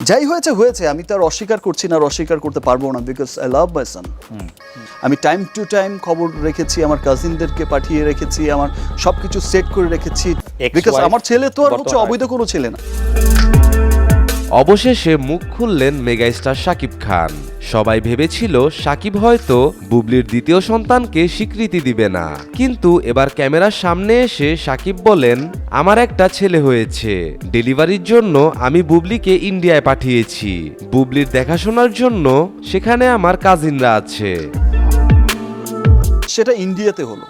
যাই হয়েছে হয়েছে, আমি তার অস্বীকার করছি না, আর অস্বীকার করতে পারবো না, বিকজ আই লাভ মাই সান। আমি টাইম টু টাইম খবর রেখেছি, আমার কাজিনদেরকে পাঠিয়ে রেখেছি, আমার সবকিছু সেট করে রেখেছি, বিকজ আমার ছেলে তো আর হচ্ছে অবৈধ কোনো ছেলে না। অবশেষে মুখ খুললেন মেগাস্টার শাকিব খান। সবাই ভেবেছিল শাকিব হয়তো বুবলির দ্বিতীয় সন্তানকে স্বীকৃতি দিবে না, কিন্তু এবার ক্যামেরার সামনে এসে শাকিব বলেন, আমার একটা ছেলে হয়েছে, ডেলিভারির জন্য আমি বুবলিকে ইন্ডিয়ায় পাঠিয়েছি, বুবলির দেখাশোনার জন্য সেখানে আমার কাজিনরা আছে। সেটা ইন্ডিয়াতে হলো,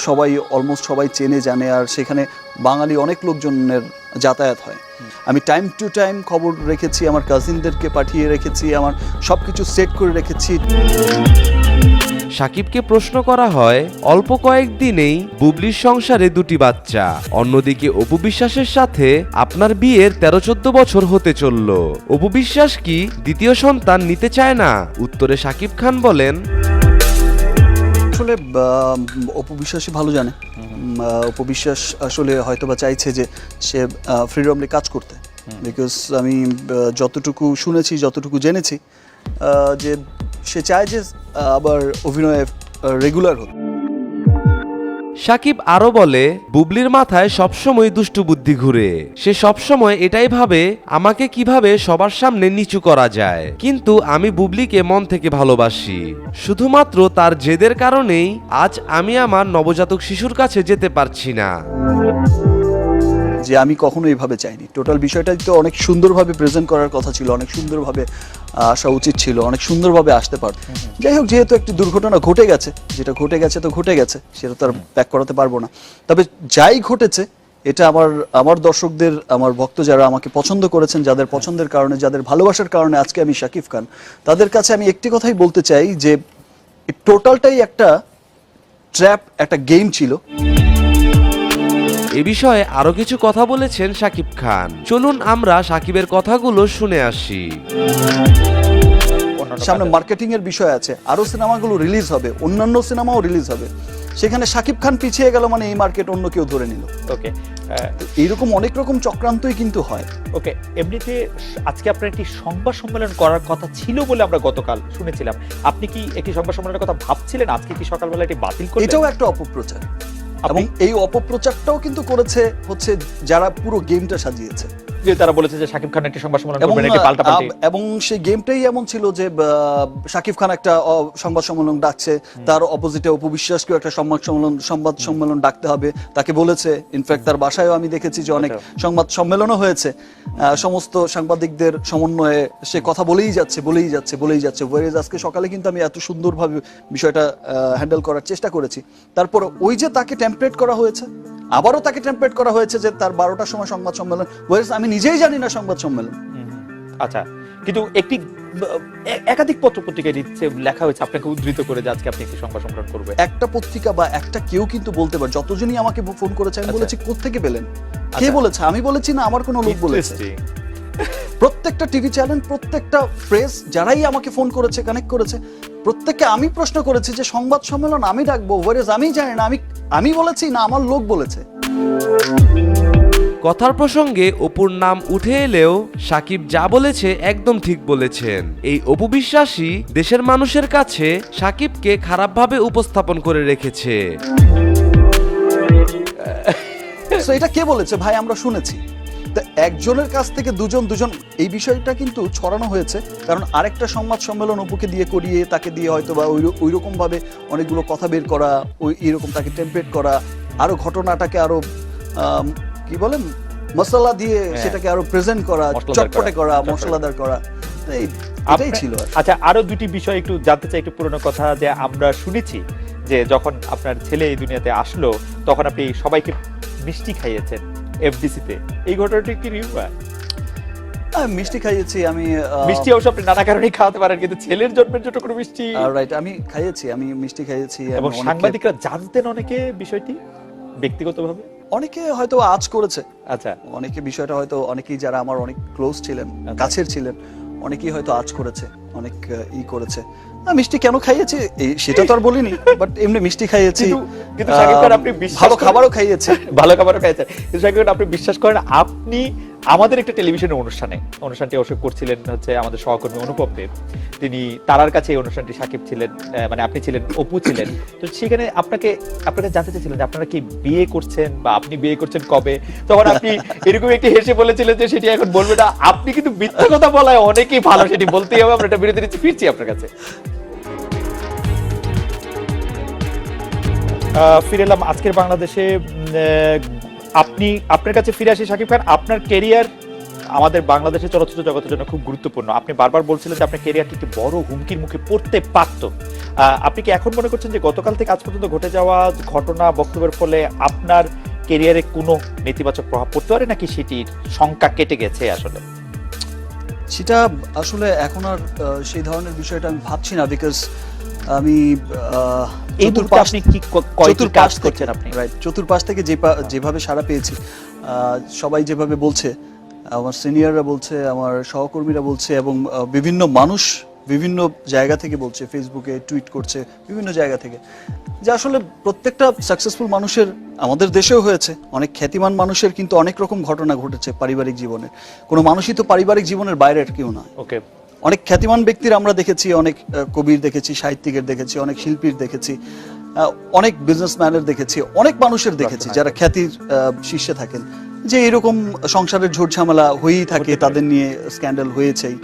সবাই অলমোস্ট সবাই চেনে জানে, আর সেখানে বাঙালি অনেক লোকজনের যাতায়াত হয়। আমি টাইম টু টাইম খবর রেখেছি, আমার কাজিনদেরকে পাঠিয়ে রেখেছি, আমার সবকিছু সেট করে রেখেছি। শাকিবকে প্রশ্ন করা হয়, অল্প কয়েকদিনেই বুবলির সংসারে দুটি বাচ্চা, অন্যদিকে অপু বিশ্বাসের সাথে আপনার বিয়ের 13-14 বছর হতে চলল, অপু বিশ্বাস কি দ্বিতীয় সন্তান নিতে চায় না? উত্তরে শাকিব খান বলেন, আসলে অপু বিশ্বাসই ভালো জানে। অপু বিশ্বাস আসলে হয়তোবা চাইছে যে সে ফ্রিডমলি কাজ করতে, বিকজ আমি যতটুকু শুনেছি, যতটুকু জেনেছি, যে সে চায় যে আবার অভিনয়ে রেগুলার হতে। শাকিব আরো বলে, বুবলির মাথায় সবসময় দুষ্টু বুদ্ধি ঘুরে, সে সবসময় এটাই ভাবে আমাকে কিভাবে সবার সামনে নিচু করা যায়, কিন্তু আমি বুবলিকে মন থেকে ভালোবাসি, শুধুমাত্র তার জেদের কারণেই আজ আমি আমার নবজাতক শিশুর কাছে যেতে পারছি না। যে আমি কখনো এইভাবে চাইনি, টোটাল বিষয়টা তো অনেক সুন্দরভাবে প্রেজেন্ট করার কথা ছিল, অনেক সুন্দরভাবে আসা উচিত ছিল, অনেক সুন্দরভাবে আসতে পারত। যাই হোক, যেহেতু একটি দুর্ঘটনা ঘটে গেছে, যেটা ঘটে গেছে তো ঘটে গেছে, সেটা তো আর ব্যাক করাতে পারবো না। তবে যাই ঘটেছে, এটা আমার দর্শকদের, আমার ভক্ত যারা আমাকে পছন্দ করেছেন, যাদের পছন্দের কারণে, যাদের ভালোবাসার কারণে আজকে আমি শাকিব খান, তাদের কাছে আমি একটি কথাই বলতে চাই যে টোটালটাই একটা ট্র্যাপ, একটা গেম ছিল। এ বিষয়ে আরো কিছু কথা বলেছেন শাকিব খান, চলুন আমরা শাকিবের কথাগুলো শুনে আসি। সামনে মার্কেটিং এর বিষয় আছে, আরো সিনেমাগুলো রিলিজ হবে, অন্যান্য সিনেমাও রিলিজ হবে, সেখানে শাকিব খান পিছিয়ে গেল মানে এই মার্কেট অন্য কেউ ধরে নিল। ওকে, এইরকম অনেক রকম চক্রান্তই কিন্তু হয়। ওকে, এমনিতে আজকে আপনার একটি সংবাদ সম্মেলন করার কথা ছিল বলে আমরা গতকাল শুনেছিলাম, আপনি কি একটি সংবাদ সম্মেলনের কথা ভাবছিলেন? আজকে কি সকালবেলা এটি বাতিল করলেন? এটাও একটা অপপ্রচার, এবং এই অপপ্রচারটাও কিন্তু করেছে হচ্ছে যারা পুরো গেমটা সাজিয়েছে, যে তারা বলেছে যে শাকিব খান একটি সংবাদ সম্মেলন করবেন, একটি পাল্টাপাল্টি, এবং সেই গেমটাই এমন ছিল যে শাকিব খান একটা সংবাদ সম্মেলন ডাকছে, তার অপোজিটে অপু বিশ্বাসকেও একটা সংবাদ সম্মেলন ডাকতে হবে, তাকে বলেছে। ইনফ্যাক্ট তার বাসায়ও আমি দেখেছি যে অনেক সংবাদ সম্মেলনও হয়েছে, সমস্ত সাংবাদিকদের সমন্বয়ে সে কথা বলেই যাচ্ছে। ওয়ারেজ আজকে সকালে কিন্তু আমি এত সুন্দরভাবে বিষয়টা হ্যান্ডেল করার চেষ্টা করেছি, তারপর ওই যে তাকে টেমপ্লেট করা হয়েছে, আবারও তাকে টেমপ্লেট করা হয়েছে যে তার 12টার সময় সংবাদ সম্মেলন, আমি নিজেই জানি না সংবাদ সম্মেলন। আচ্ছা, কিন্তু একটি একাধিক পত্র পত্রিকায় লেখা হয়েছে আপনাকে উদ্ধৃত করে যে আজকে আপনি একটি সংবাদ সম্মেলন করবেন। একটা পত্রিকা বা একটা কেউ কিন্তু বলতে পারে, যতজনই আমাকে ফোন করেছে আমি বলেছি কোত্থেকে পেলেন, কে বলেছে, আমি বলেছি না আমার কোনো লোক বলেছে। প্রত্যেকটা টিভি চ্যানেল, প্রত্যেকটা প্রেস, যারাই আমাকে ফোন করেছে, কানেক্ট করেছে, প্রত্যেককে আমি প্রশ্ন করেছি যে সংবাদ সম্মেলন আমি ডাকবো, ওয়ারেজ আমি জানি না, আমি বলেছি না আমার লোক বলেছে। কথার প্রসঙ্গে অপুর নাম উঠে এলেও শাকিব যা বলেছে একদম ঠিক বলেছেন। এই অপু বিশ্বাসী দেশের মানুষের কাছে শাকিবকে খারাপভাবে উপস্থাপন করে রেখেছে। এটা কে বলেছে ভাই? আমরা শুনেছি একজনের কাছ থেকে দুজন, এই বিষয়টা কিন্তু ছড়ানো হয়েছে, কারণ আরেকটা সংবাদ সম্মেলন অপুকে দিয়ে করিয়ে, তাকে দিয়ে হয়তো বা ওই রকম ভাবে অনেকগুলো কথা বের করা, ওই এরকম তাকে টেমপ্লেট করা, আরো ঘটনাটাকে আরো কি বলেন মশলা দিয়ে সেটাকে আরো প্রেজেন্ট করা, চটপটে করা, মশলাদার করা, এটাই ছিল। আচ্ছা, আরো দুটি বিষয় একটু জানতে চাই, একটু পুরনো কথা, যে আমরা শুনেছি যে যখন আপনার ছেলে এই দুনিয়াতে আসলো তখন আপনি সবাইকে মিষ্টি খাইয়েছেন এফডিসিতে, এই ঘটনাটি কি রিয়েল? মিষ্টি খাইয়েছি আমি, মিষ্টি অবশ্য আপনি নানা কারণেই খাওয়াতে পারেন, কিন্তু ছেলের জন্মের জন্য কোনো মিষ্টি? রাইট, আমি মিষ্টি খাইয়েছি। এবং সাংবাদিকরা জানতেন অনেকে বিষয়টি ব্যক্তিগতভাবে? অনেকে হয়তো আজ করেছে। আচ্ছা, অনেকে বিষয়টা হয়তো, অনেকেই যারা আমার অনেক ক্লোজ ছিলেন, কাছের ছিলেন, অনেকেই হয়তো আজ করেছে, অনেক করেছে। মিষ্টি কেন খাইয়েছি সেটা তো আর বলিনি, বাট এমনি মিষ্টি খাইয়েছি, কিন্তু শাকিব খান আপনি ভালো খাবারও খাইয়েছে। ভালো খাবারও খাইয়েছেন, কিন্তু শাকিব খান আপনি বিশ্বাস করেন আপনি আমাদের একটা টেলিভিশনের অনুষ্ঠানটি অবশ্য করছিলেন হচ্ছে আমাদের সহকর্মী অনুপম দেব। তিনি তারার কাছে এই অনুষ্ঠানটি সাকিব ছিলেন, মানে আপনি ছিলেন, অপু ছিলেন। তো সেখানে আপনাকে জানতে চাইছিলেন যে আপনারা কি বিয়ে করছেন বা আপনি বিয়ে করছেন কবে, তখন আপনি এরকম একটি হেসে বলেছিলেন যে সেটি এখন বলবে না। আপনি কিন্তু মিথ্যা কথা বলায় অনেকেই ভালো, সেটি বলতেই হবে। আমরা এটা বিরতি নিচ্ছি, ফিরছি আপনার কাছে। ফিরে এলাম আজকের বাংলাদেশে। আপনার কাছে ফিরে আসি শাকিব খান। আপনার ক্যারিয়ার আমাদের বাংলাদেশের চলচ্চিত্র জগতের জন্য খুব গুরুত্বপূর্ণ। আপনি বারবার বলছিলেন যে আপনার ক্যারিয়ারটি একটি বড় হুমকির মুখে পড়তে পারত। আপনি কি এখন মনে করছেন যে গতকাল থেকে আজ পর্যন্ত ঘটে যাওয়া ঘটনা, বক্তব্যের ফলে আপনার ক্যারিয়ারে কোনো নেতিবাচক প্রভাব পড়তে পারে, নাকি সেটির শঙ্কা কেটে গেছে? আসলে সেটা আসলে এখন আর সেই ধরনের বিষয়টা আমি ভাবছি না, বিকজ আমি এই মুহূর্তে আপনি কি কাজ করছেন? আপনি চতুর্পাশ থেকে যেভাবে সাড়া পেয়েছি, সবাই যেভাবে বলছে, আমার সিনিয়ররা বলছে, আমার সহকর্মীরা বলছে, এবং বিভিন্ন মানুষ বিভিন্ন জায়গা থেকে বলছে, ফেসবুকে টুইট করছে বিভিন্ন জায়গা থেকে, যে আসলে প্রত্যেকটা সাকসেসফুল মানুষের, আমাদের দেশেও হয়েছে, অনেক খ্যাতিমান মানুষের কিন্তু অনেক রকম ঘটনা ঘটেছে পারিবারিক জীবনে। কোনো মানুষই তো পারিবারিক জীবনের বাইরের কেউ না। ওকে, অনেক খ্যাতিমান ব্যক্তির আমরা দেখেছি, অনেক কবির দেখেছি, সাহিত্যিকের দেখেছি, অনেক শিল্পীর দেখেছি, অনেক বিজনেসম্যানের দেখেছি, অনেক মানুষের দেখেছি যারা খ্যাতির শীর্ষে থাকেন, যে এরকম সংসারের ঝুট ঝামেলা হয়েই থাকে, তাদের নিয়ে স্ক্যান্ডাল হয়েছেই।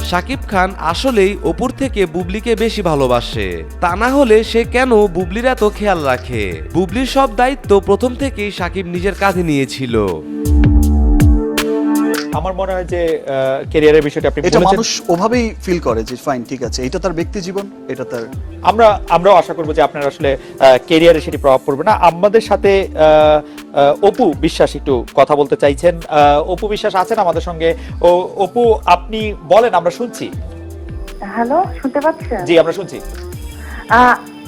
শাকিব খান আসলেই অপুর থেকে বুবলিকে বেশি ভালোবাসে, তা না হলে সে কেন বুবলির এত খেয়াল রাখে? বুবলির সব দায়িত্ব প্রথম থেকেই শাকিব নিজের কাঁধে নিয়েছিল। আমার মনে হয় যে ক্যারিয়ারের বিষয়টা আপনি এটা মানুষ ওভাবেই ফিল করে যে ফাইন, ঠিক আছে, এটা তার ব্যক্তি জীবন, এটা তার। আমরাও আশা করবো যে আপনার আসলে ক্যারিয়ারে সেটি প্রভাব পড়বে না। আমাদের সাথে অপু বিশ্বাস একটু কথা বলতে চাইছেন। অপু বিশ্বাস আছেন আমাদের সঙ্গে? অপু, আপনি বলেন, আমরা শুনছি। হ্যালো, শুনতে পাচ্ছেন? জি, আমরা শুনছি।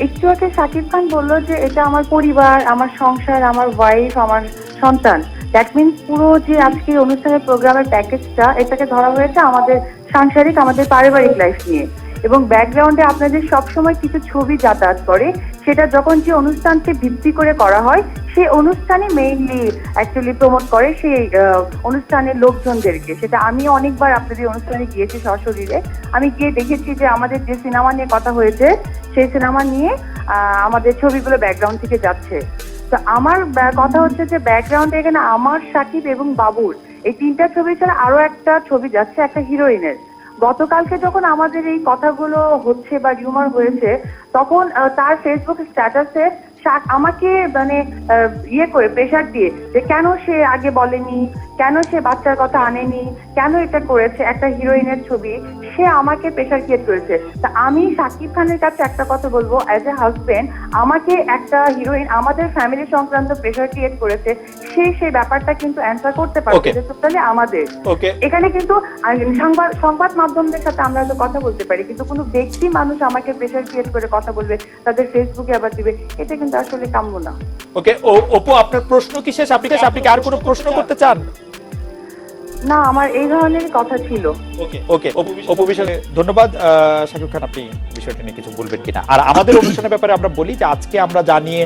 একটু আগে শাকিব খান বলল যে এটা আমার পরিবার, আমার সংসার, আমার ওয়াইফ, আমার সন্তান। দ্যাট মিনস পুরো যে আজকে অনুষ্ঠানের প্রোগ্রামের প্যাকেজটা, এটাকে ধরা হয়েছে আমাদের সাংসারিক, আমাদের পারিবারিক লাইফ নিয়ে। এবং ব্যাকগ্রাউন্ডে আপনাদের সবসময় কিছু ছবি যাতায়াত করে, সেটা যখন যে অনুষ্ঠানকে ভিত্তি করে করা হয়, সেই অনুষ্ঠানে মেইনলি অ্যাকচুয়ালি প্রমোট করে সেই অনুষ্ঠানের লোকজনদেরকে। সেটা আমি অনেকবার আপনাদের অনুষ্ঠানে গিয়েছি সশরীরে। আমি গিয়ে দেখেছি যে আমাদের যে সিনেমা নিয়ে কথা হয়েছে, সেই সিনেমা নিয়ে আমাদের ছবিগুলো ব্যাকগ্রাউন্ড থেকে যাচ্ছে। তো আমার কথা হচ্ছে যে ব্যাকগ্রাউন্ডে এখানে আমার, সাকিব এবং বাবুর এই তিনটা ছবি ছাড়া আরো একটা ছবি যাচ্ছে একটা হিরোইনের। গতকালকে যখন আমাদের এই কথাগুলো হচ্ছে বা রিউমার হয়েছে, তখন তার ফেসবুক স্ট্যাটাসে আমাকে মানে ইয়ে করে প্রেশার দিয়ে যে কেন সে আগে বলেনি, কেন সে বাচ্চার কথা আনেনি, কেন এটা করেছে, একটা হিরোইনের ছবি, সে আমাকে প্রেশার ক্রিয়েট করেছে। তা আমি শাকিব খানের কাছে একটা কথা বলবো, অ্যাজ এ হাজবেন্ড, আমাকে একটা হিরোইন আমাদের ফ্যামিলি সংক্রান্ত প্রেশার ক্রিয়েট করেছে, সেই ব্যাপারটা কিন্তু অ্যান্সার করতে পারছে যে টোটালি আমাদের। এখানে কিন্তু সংবাদ মাধ্যমদের সাথে আমরা হয়তো কথা বলতে পারি, কিন্তু কোনো ব্যক্তি মানুষ আমাকে প্রেশার ক্রিয়েট করে কথা বলবে, তাদের ফেসবুকে আবার দিবে, এটা কিন্তু আসলে কাম্য না। ওকে, অপু, আপনার প্রশ্ন কি শেষ? আপনি কি আর কোনো প্রশ্ন করতে চান? না, আমার এই ধরনের কথা ছিল। ওকে, অপু বিষয়ে ধন্যবাদ। শাকিব খান, আপনি বিষয়টা নিয়ে কিছু বলবেন কিনা? আর আমাদের অনুষ্ঠানের ব্যাপারে আমরা বলি যে আজকে আমরা জানিয়ে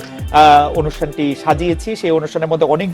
অনুষ্ঠানটি সাজিয়েছি, সেই অনুষ্ঠানের মধ্যে অনেক